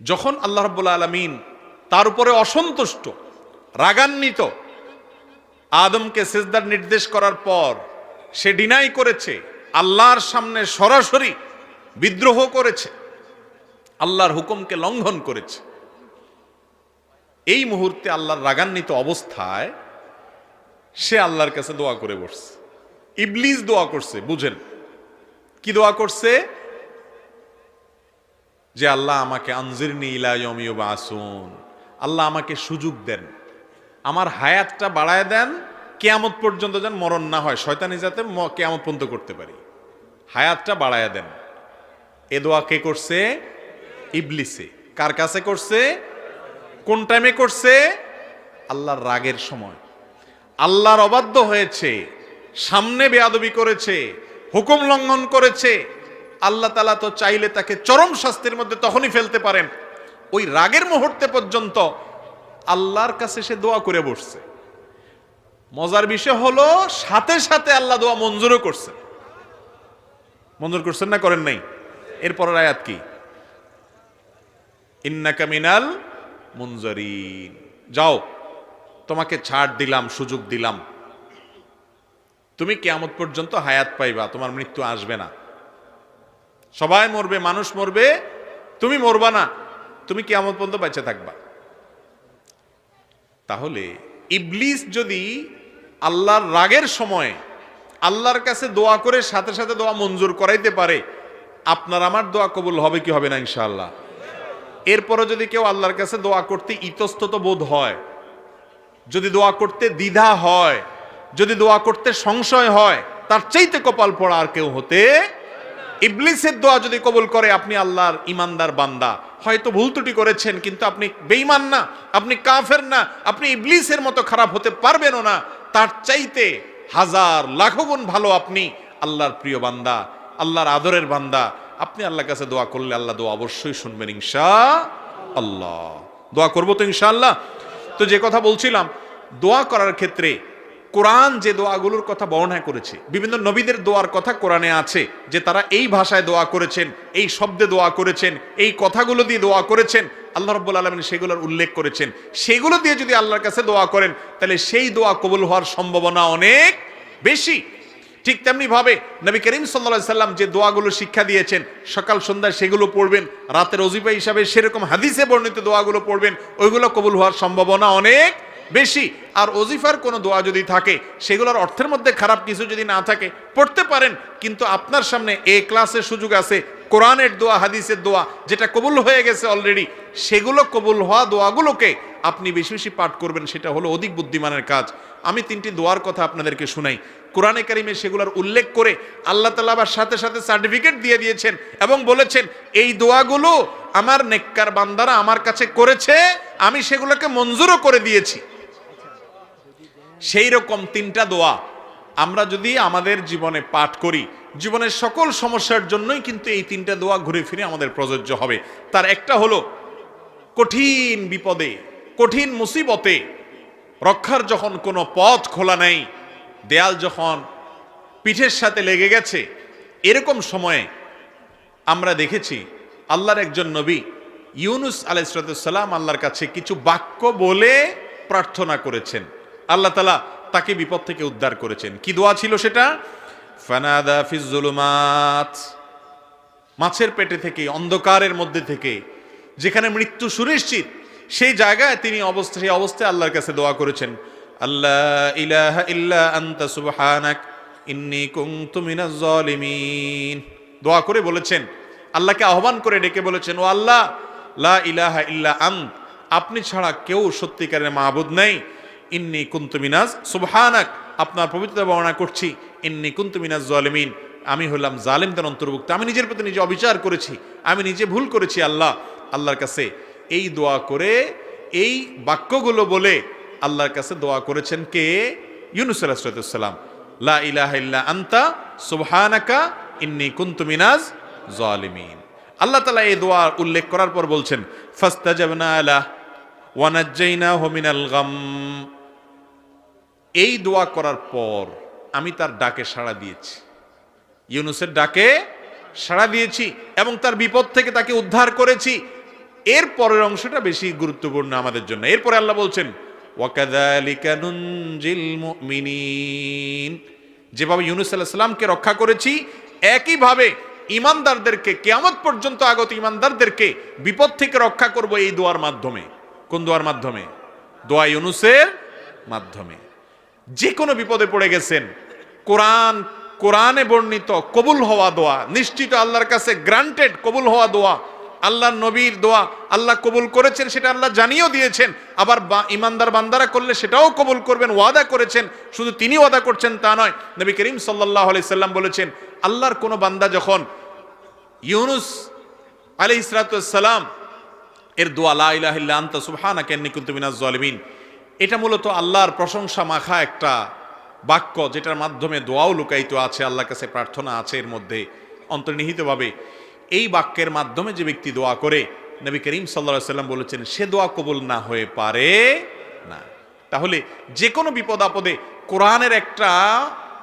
যখন আল্লাহ রাব্বুল আলামিন তার উপরে অসন্তুষ্ট, রাগান্বিত, আদমকে সিজদার নির্দেশ করার পর সে ডিনাই করেছে, আল্লাহর সামনে সরাসরি বিদ্রোহ করেছে, আল্লাহর হুকুমকে লঙ্ঘন করেছে। এই মুহূর্তে আল্লাহর রাগান্বিত অবস্থায় সে আল্লাহর কাছে দোয়া করে বসছে। ইবলিস দোয়া করছে, বুঝেন কি দোয়া করছে? যে আল্লাহ আমাকে আনজিরনি ইলা ইয়াউমি ইউবআসুন, আল্লাহ আমাকে সুযোগ দেন, আমার হায়াতটা বাড়ায় দেন, কিয়ামত পর্যন্ত যেন মরণ না হয়, শয়তানি যাতে কিয়ামত পর্যন্ত করতে পারি, হায়াতটা বাড়ায় দেন। এ দোয়া কে করছে? ইবলিসে। কার কাছে করছে? কোন টাইমে করছে? আল্লাহর রাগের সময়। আল্লাহর অবাধ্য হয়েছে, সামনে বেয়াদবি করেছে, হুকুম লঙ্ঘন করেছে। আল্লাহ তাআলা তো চাইলে তাকে চরম শাস্তির মধ্যে তখনই ফেলতে পারেন। ওই রাগের মুহূর্তে পর্যন্ত আল্লাহর কাছে সে দোয়া করে বসছে। মজার বিষয় হলো সাথে সাথে আল্লাহ দোয়া মঞ্জুরও করছেন। মঞ্জুর করছেন না করেন নাই? এরপরের আয়াত কি? ইন্নাকা মিনাল মুনজারিন, যাও তোমাকে ছাড় দিলাম, সুযোগ দিলাম, তুমি কিয়ামত পর্যন্ত হায়াত পাইবা, তোমার মৃত্যু আসবে না। সবাই মরবে, মানুষ মরবে, তুমি মরবা না, তুমি কিয়ামত পর্যন্ত বেঁচে থাকবা। তাহলে ইবলিস যদি আল্লাহর রাগের সময় আল্লাহর কাছে দোয়া করে সাথে সাথে দোয়া মঞ্জুর করাইতে পারে, আপনার আমার দোয়া কবুল হবে কি হবে না ইনশাআল্লাহ? এরপরে যদি কেউ আল্লাহর কাছে দোয়া করতে ইতস্তত বোধ হয়, যদি দোয়া করতে দ্বিধা হয়, যদি দোয়া করতে সংশয় হয়, তার চাইতে কপাল পড়া আর কেউ হতে। ইবলিসের দোয়া যদি কবুল করে, আপনি আল্লাহর ইমানদার বান্দা, হয়তো ভুল ত্রুটি করেছেন কিন্তু আপনি বেঈমান না, আপনি কাফের না, আপনি ইবলিসের মতো খারাপ হতে পারবেনও না, তার চাইতে হাজার লাখো গুণ ভালো আপনি আল্লাহর প্রিয় বান্দা, আল্লাহর আদরের বান্দা। আপনি আল্লাহর কাছে দোয়া করলে আল্লাহ দোয়া অবশ্যই শুনবেন ইনশাআল্লাহ। দোয়া করবো তো ইনশাআল্লাহ। তো যে কথা বলছিলাম, দোয়া করার ক্ষেত্রে কোরআন যে দোয়াগুলোর কথা বর্ণনা করেছে, বিভিন্ন নবীদের দোয়ার কথা কোরআনে আছে, যে তারা এই ভাষায় দোয়া করেছেন, এই শব্দে দোয়া করেছেন, এই কথাগুলো দিয়ে দোয়া করেছেন, আল্লাহ রাব্বুল আলামিন সেগুলোর উল্লেখ করেছেন। সেগুলো দিয়ে যদি আল্লাহর কাছে দোয়া করেন, তাহলে সেই দোয়া কবুল হওয়ার সম্ভাবনা অনেক বেশি। ঠিক তেমনি ভাবে নবী করিম সাল্লাল্লাহু আলাইহি সাল্লাম যে দোয়াগুলো শিক্ষা দিয়েছেন, সকাল সন্ধ্যা সেগুলো পড়বেন, রাতের ওজিফা হিসাবে সেরকম হাদিসে বর্ণিত দোয়াগুলো পড়বেন, ওইগুলো কবুল হওয়ার সম্ভাবনা অনেক বেশি। আর ওজিফার কোনো দোয়া যদি থাকে, সেগুলোর অর্থের মধ্যে খারাপ কিছু যদি না থাকে, পড়তে পারেন, কিন্তু আপনার সামনে এ ক্লাসের সুযোগ আছে, কোরআনের দোয়া, হাদিসের দোয়া যেটা কবুল হয়ে গেছে অলরেডি, সেগুলো কবুল হওয়া দোয়াগুলোকে আপনি বেশি বেশি পাঠ করবেন, সেটা হলো অধিক বুদ্ধিমানের কাজ। আমি 3টি দোয়ার কথা আপনাদেরকে শুনাই। কোরআনে কারিমে সেগুলোর উল্লেখ করে আল্লাহ তাআলা আবার সাথে সাথে সার্টিফিকেট দিয়ে দিয়েছেন এবং বলেছেন, এই দোয়াগুলো আমার নেককার বান্দারা আমার কাছে করেছে, আমি সেগুলোকে মঞ্জুরও করে দিয়েছি। সেই রকম 3টা দোয়া আমরা যদি আমাদের জীবনে পাঠ করি, জীবনের সকল সমস্যার জন্যই কিন্তু এই 3টা দোয়া ঘুরে ফিরে আমাদের প্রযোজ্য হবে। তার একটা হলো, কঠিন বিপদে, কঠিন মুসিবতে রক্ষার যখন কোনো পথ খোলা নেই, দেয়াল যখন পিঠের সাথে লেগে গেছে, এরকম সময়ে আমরা দেখেছি আল্লাহর একজন নবী ইউনুস আলাইহিস সালাম আল্লাহর কাছে কিছু বাক্য বলে প্রার্থনা করেছেন, আল্লাহ তাআলা তাকে বিপদ থেকে উদ্ধার করেছেন। কি দোয়া ছিল সেটা? ফানাদা ফিজ জুলুমাত, মাছের পেটে থেকে, অন্ধকারের মধ্যে থেকে, যেখানে মৃত্যু সুনিশ্চিত, সেই জায়গায় তিনি সেই অবস্থায় আল্লাহর কাছে দোয়া করেছেন, আল্লাহ ইলাহা ইল্লা আনতা সুবহানাক ইন্নী কুনতু মিনাজ জালিমিন। দোয়া করে বলেছেন, আল্লাহকে আহ্বান করে ডেকে বলেছেন, ও আল্লাহ, লা ইলাহা ইল্লা আন্ত, আপনি ছাড়া কেউ সত্যিকারের মাবুদ নেই, ইন্নী কুনতু মিনাজ সুবহানাক, আপনার পবিত্রতা বর্ণনা করছি, ইন্নী কুনতু মিনাজ জালিমিন, আমি হলাম জালিমদের অন্তর্ভুক্ত, আমি নিজের প্রতি নিজে অবিচার করেছি, আমি নিজে ভুল করেছি। আল্লাহর কাছে এই দোয়া করে, এই বাক্যগুলো বলে আল্লাহর কাছে দোয়া করেছেন কে? ইউনুস আলাইহিস সালাম। লা ইলাহা ইল্লা আনতা সুবহানাকা ইন্নী কুনতু মিনাজ জালিমিন। আল্লাহ তাআলা এই দোয়া উল্লেখ করার পর বলছেন, ফাস্তাজাবনা লাহ ওয়া নাজ্জাইনাহু মিনাল গাম। এই দোয়া করার পর আমি তার ডাকে সাড়া দিয়েছি, ইউনুসের ডাকে সাড়া দিয়েছি এবং তার বিপদ থেকে তাকে উদ্ধার করেছি। এর পরের অংশটা বেশি গুরুত্বপূর্ণ আমাদের জন্য। এরপরে আল্লাহ বলছেন, ওয়াকাযালিকা নুনজিল মুমিনিন, যেভাবে ইউনুস আলাইহিস সালামকে রক্ষা করেছি, একইভাবে ঈমানদারদেরকে, কিয়ামত পর্যন্ত আগত ঈমানদারদেরকে বিপদ থেকে রক্ষা করব এই দোয়ার মাধ্যমে। কোন দোয়ার মাধ্যমে? দোয়া ইউনুসের মাধ্যমে। যে কোনো বিপদে পড়ে গেছেন, কোরআনে বর্ণিত কবুল হওয়া দোয়া, নিশ্চিত আল্লাহর কাছে গ্রান্টেড কবুল হওয়া দোয়া, আল্লাহর নবীর দোয়া আল্লাহ কবুল করেছেন, সেটা আল্লাহ জানিয়েও দিয়েছেন। আবার ঈমানদার বান্দারা করলে সেটাও কবুল করবেন, ওয়াদা করেছেন। শুধু তিনি ওয়াদা করছেন তা নয়, নবী করিম সাল্লাল্লাহু আলাইহি সাল্লাম বলেছেন, আল্লাহর কোন বান্দা যখন ইউনুস আলাইহিস সালাম এর দোয়া, লা ইলাহা ইল্লা আনতা সুবহানাকা ইন্নী কুনতু মিনাজ জালিমিন, এটা মূলত আল্লাহর প্রশংসা মাখা একটা বাক্য, যেটার মাধ্যমে দোয়াও লুকায়িত আছে, আল্লাহর কাছে প্রার্থনা আছে এর মধ্যে অন্তর্নিহিতভাবে। এই বাক্যের মাধ্যমে যে ব্যক্তি দোয়া করে, নবী করিম সাল্লাল্লাহু আলাইহি সাল্লাম বলেছেন, সে দোয়া কবুল না হয়ে পারে না। তাহলে যে কোনো বিপদ আপদে কোরআনের একটা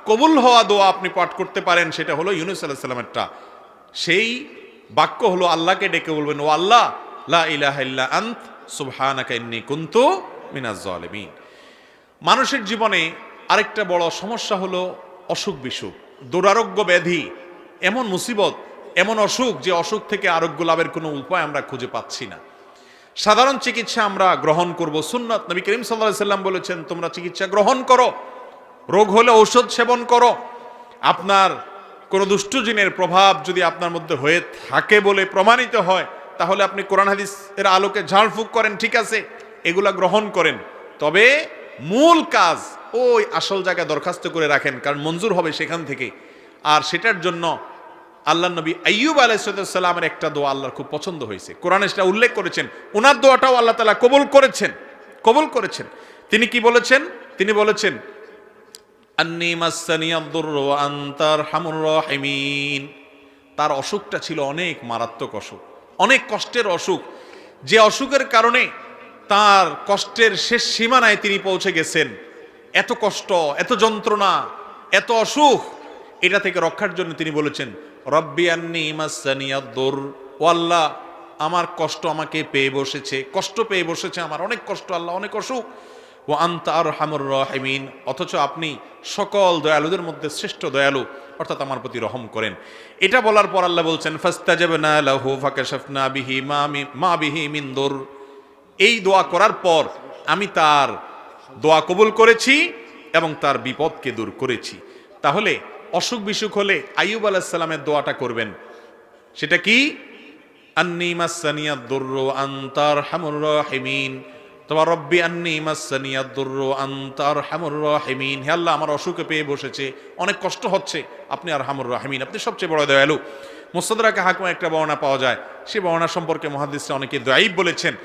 কবুল হওয়া দোয়া আপনি পাঠ করতে পারেন, সেটা হলো ইউনুস আলাইহিস সালামেরটা। সেই বাক্য হলো, আল্লাহকে ডেকে বলবেন, ও আল্লাহ, লা ইলাহা ইল্লা আন্ত সুবহানাকা ইন্নী কুনতু মিনাজ জালিমিন। মানুষের জীবনে আরেকটা বড় সমস্যা হলো অসুখ বিসুখ, দুরারোগ্য ব্যাধি, এমন মুসিবত, এমন অসুখ যে অসুখ থেকে আরোগ্য লাভের কোনো উপায় আমরা খুঁজে পাচ্ছি না। সাধারণ চিকিৎসা আমরা গ্রহণ করব সুন্নাত। নবী করিম সাল্লাল্লাহু আলাইহি সাল্লাম বলেছেন তোমরা চিকিৎসা গ্রহণ করো, রোগ হলে ঔষধ সেবন করো। আপনার কোন দুষ্ট জিনের প্রভাব যদি আপনার মধ্যে হয়ে থাকে বলে প্রমাণিত হয়, তাহলে আপনি কোরআন হাদিসের আলোকে ঝাড়ফুঁক করেন, ঠিক আছে, এগুলা গ্রহণ করেন। তবে মূল কাজ ওই আসল জায়গায় দরখাস্ত করে রাখেন, কারণ মঞ্জুর হবে সেখান থেকে। আর সেটার জন্য আল্লাহ নবী আইয়ুব আলাইহিস সালামের একটা দোয়া আল্লাহর খুব পছন্দ হয়েছে, কোরআনে সেটা উল্লেখ করেছেন। ওনার দোয়াটাও আল্লাহ তাআলা কবুল করেছেন। তিনি কি বলেছেন? তিনি বলেছেন আন্নী মাসসানিয়াদ-দুররু ওয়া আনতা আরহামুর রাহিমিন। তার অসুখটা ছিল অনেক মারাত্মক অসুখ, অনেক কষ্টের অসুখ, যে অসুখের কারণে তার কষ্টের শেষ সীমানায় তিনি পৌঁছে গেছেন। এত কষ্ট, এত যন্ত্রণা, এত অসুখ, এটা থেকে রক্ষার জন্য তিনি বলেছেন রব্বি আন্নী মাসসানিয়াদ-দুর, ও আল্লাহ আমার কষ্ট আমাকে পেয়ে বসেছে, কষ্ট পেয়ে বসেছে, আমার অনেক কষ্ট আল্লাহ, অনেক অসুখ। ওয়া আনতা আরহামুর রাহিমিন, অথচ আপনি সকল দয়ালুদের মধ্যে শ্রেষ্ঠ দয়ালু, অর্থাৎ আমার প্রতি রহম করেন। এটা বলার পর আল্লাহ বলছেন ফাস্তাজাবনা লাহু ফাকাশাফনা বিহি মা বিহি মিন দুর। এই দোয়া করার পর আমি তার দোয়া কবুল করেছি এবং তার বিপদকে দূর করেছি। তাহলে অসুখ বিসুখ হলে আইয়ুব আলাইহিস সালামের দোয়াটা করবেন। সেটা কি? আন্নী মাসসানিয়াদ-দুররু ওয়া আনতা আরহামুর রাহিমিন, তোমার রব্বি আন্নী মাসসানিয়াদ-দুররু ওয়া আনতা আরহামুর রাহিমিন। হে আল্লাহ আমার অসুখে পেয়ে বসেছে, অনেক কষ্ট হচ্ছে, আপনি আরহামুর রাহিমিন, আপনি সবচেয়ে বড় দয়ালু। মুস্তাদরাকে হাকিমে একটা বর্ণনা পাওয়া যায়, সেই বর্ণনা সম্পর্কে মুহাদ্দিসরা অনেকে দাঈফ বলেছেন,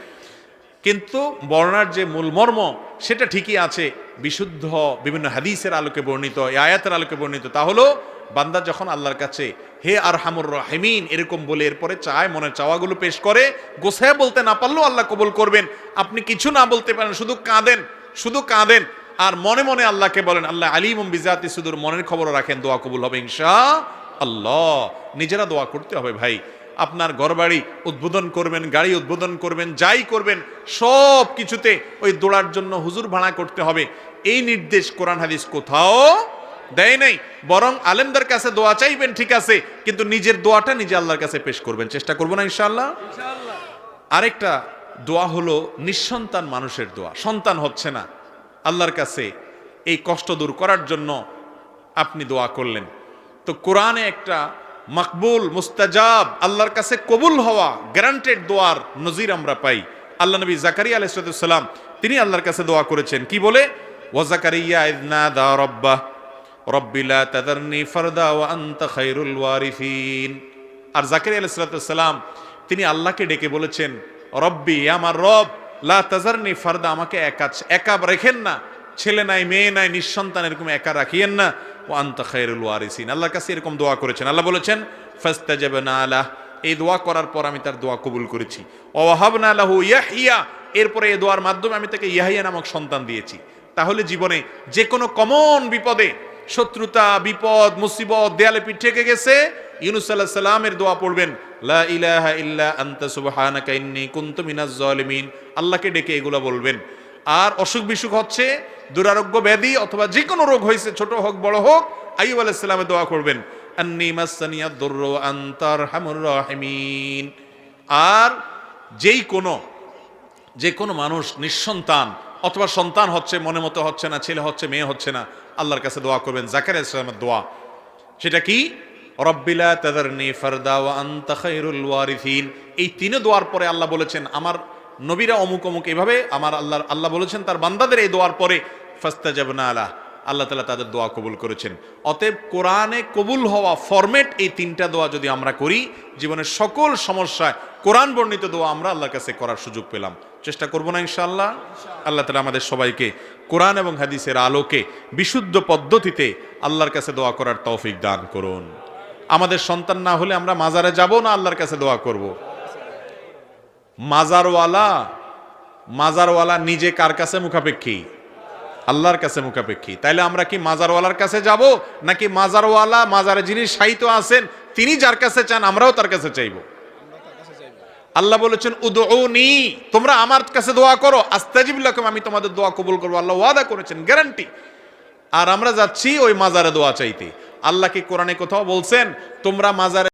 কিন্তু বর্ণনার যে মূল মর্ম সেটা ঠিকই আছে, বিশুদ্ধ বিভিন্ন হাদিসের আলোকে বর্ণিত, এই আয়াতের আলোকে বর্ণিত। তা হলো বান্দা যখন আল্লাহর কাছে হে আরহামুর রাহিমিন এরকম বলে এরপরে চায়, মনের চাওয়াগুলো পেশ করে, গোছায় বলতে না পারলেও আল্লাহ কবুল করবেন। আপনি কিছু না বলতে পারেন, শুধু কাঁদেন আর মনে মনে আল্লাহকে বলেন আল্লাহ আলিমুম বিজাতি সুদূর, মনের খবরও রাখেন, দোয়া কবুল হবে ইনশাআল্লাহ। নিজেরা দোয়া করতে হবে ভাই। আপনার ঘরবাড়ি উদ্বোধন করবেন, গাড়ি উদ্বোধন করবেন, যাই করবেন, সব কিছুতে ওই দোয়ার জন্য হুজুর ভাড়া করতে হবে, এই নির্দেশ কোরআন হাদিস কোথাও দেয় নাই। বরং আলেমদের কাছে দোয়া চাইবেন, ঠিক আছে, কিন্তু নিজের দোয়াটা নিজে আল্লাহর কাছে পেশ করবেন। চেষ্টা করবো না ইনশাআল্লাহ। আরেকটা দোয়া হলো নিঃসন্তান মানুষের দোয়া, সন্তান হচ্ছে না, আল্লাহর কাছে এই কষ্ট দূর করার জন্য আপনি দোয়া করলেন। তো কোরআনে একটা মাকবুল মুস্তাজাব, আল্লাহর কাছে কবুল হওয়া গ্যারান্টেড দোয়ার নজির আমরা পাই। আল্লাহ নবী জাকারিয়া আলাইহিস সালাম তিনি আল্লাহর কাছে দোয়া করেছেন, কি বলে? ওয়া জাকারিয়া ইয নাদা রাব্বাহ রব্বি লা তাযারনি ফারদা ওয়া আনতা খায়রুল ওয়ারিসিন। আর জাকারিয়া আলাইহিস সালাম তিনি আল্লাহকে ডেকে বলেছেন রব্বি, আমার রব, লা তাযারনি ফারদা, আমাকে একা রেখেন না, ছেলে নাই মেয়ে নাই নিঃসন্তান এরকম একা রাখিয়েন না, ওয়া আনতা খায়রুল ওয়ারিসিন। আল্লাহর কাছে এরকম দোয়া করেছেন। আল্লাহ বলেছেন ফাস্তাজাবনা লাহ, এই দোয়া করার পর আমি তার দোয়া কবুল করেছি। ওয়া ওয়াহাবনা লাহু ইয়াহইয়া, এরপরে এই দোয়ার মাধ্যমে আমি তাকে ইয়াহইয়া নামক সন্তান দিয়েছি। তাহলে জীবনে যে কোনো কমন বিপদে, শত্রুতা, বিপদ, মুসিবত, দেয়ালে পিঠ ঠেকে গেছে, ইউনূস আলাইহিস সালামের দোয়া পড়বেন, লা ইলাহা ইল্লা আনতা সুবহানাকা ইন্নী কুনতু মিনাজ জালিমিন, আল্লাহকে ডেকে এগুলো বলবেন। আর অসুখ বিসুখ হচ্ছে, দুরারোগ্য ব্যাধি অথবা যে কোনো রোগ হয়েছে, ছোট হোক বড় হোক, আইয়ুব আলাইহিস সালামের দোয়া করবেন, আন্নী মাসসানিয়াদ-দুররু ওয়া আনতা আরহামুর রাহিমিন। আর যে কোনো মানুষ নিঃসন্তান অথবা সন্তান হচ্ছে, মনে মতো হচ্ছে না, ছেলে হচ্ছে, মেয়ে হচ্ছে না, আল্লাহর কাছে দোয়া করবেন জাকারিয়া আলাইহিস সালামের দোয়া। সেটা কি? রব্বি লা তাযারনি ফারদা ওয়া আনতা খায়রুল ওয়ারিসিন। এই তিন দোয়ার পরে আল্লাহ বলেছেন আমার নবীরা অমুক অমুক এভাবে, আমার আল্লাহ বলেছেন তার বান্দাদের এই দোয়ার পরে ফাস্তাজাবনা লাহ, আল্লাহ তাআলা তাদের দোয়া কবুল করেছেন। অতএব কোরআনে কবুল হওয়া ফরম্যাট এই তিনটা দোয়া যদি আমরা করি, জীবনের সকল সমস্যায় কোরআন বর্ণিত দোয়া আমরা আল্লাহর কাছে করার সুযোগ পেলাম। চেষ্টা করব না ইনশাআল্লাহ? আল্লাহ তাআলা আমাদের সবাইকে কোরআন এবং হাদিসের আলোকে বিশুদ্ধ পদ্ধতিতে আল্লাহর কাছে দোয়া করার তৌফিক দান করুন। আমাদের সন্তান না হলে আমরা মাজারে যাব না, আল্লাহর কাছে দোয়া করব? মাজারওয়ালা নিজে কার কাছে মুখাপেক্ষী? আল্লাহর কাছে মুখাপেক্ষী। তাইলে আমরা কি মাজারওয়ালার কাছে যাব, নাকি মাজারওয়ালা, মাজারে যিনি শায়িত আছেন তিনি যার কাছে চান আমরাও তার কাছে চাইব? আল্লাহ বলেছেন উদউনি, তোমরা আমার কাছে দোয়া করো, আস্তাজিব লাকুম, আমি তোমাদের দোয়া কবুল করব। আল্লাহ ওয়াদা করেছেন, গ্যারান্টি। আর আমরা যাচ্ছি ওই মাজারে দোয়া চাইতে। আল্লাহ কি কোরআনে কোথাও বলছেন তোমরা মাজারে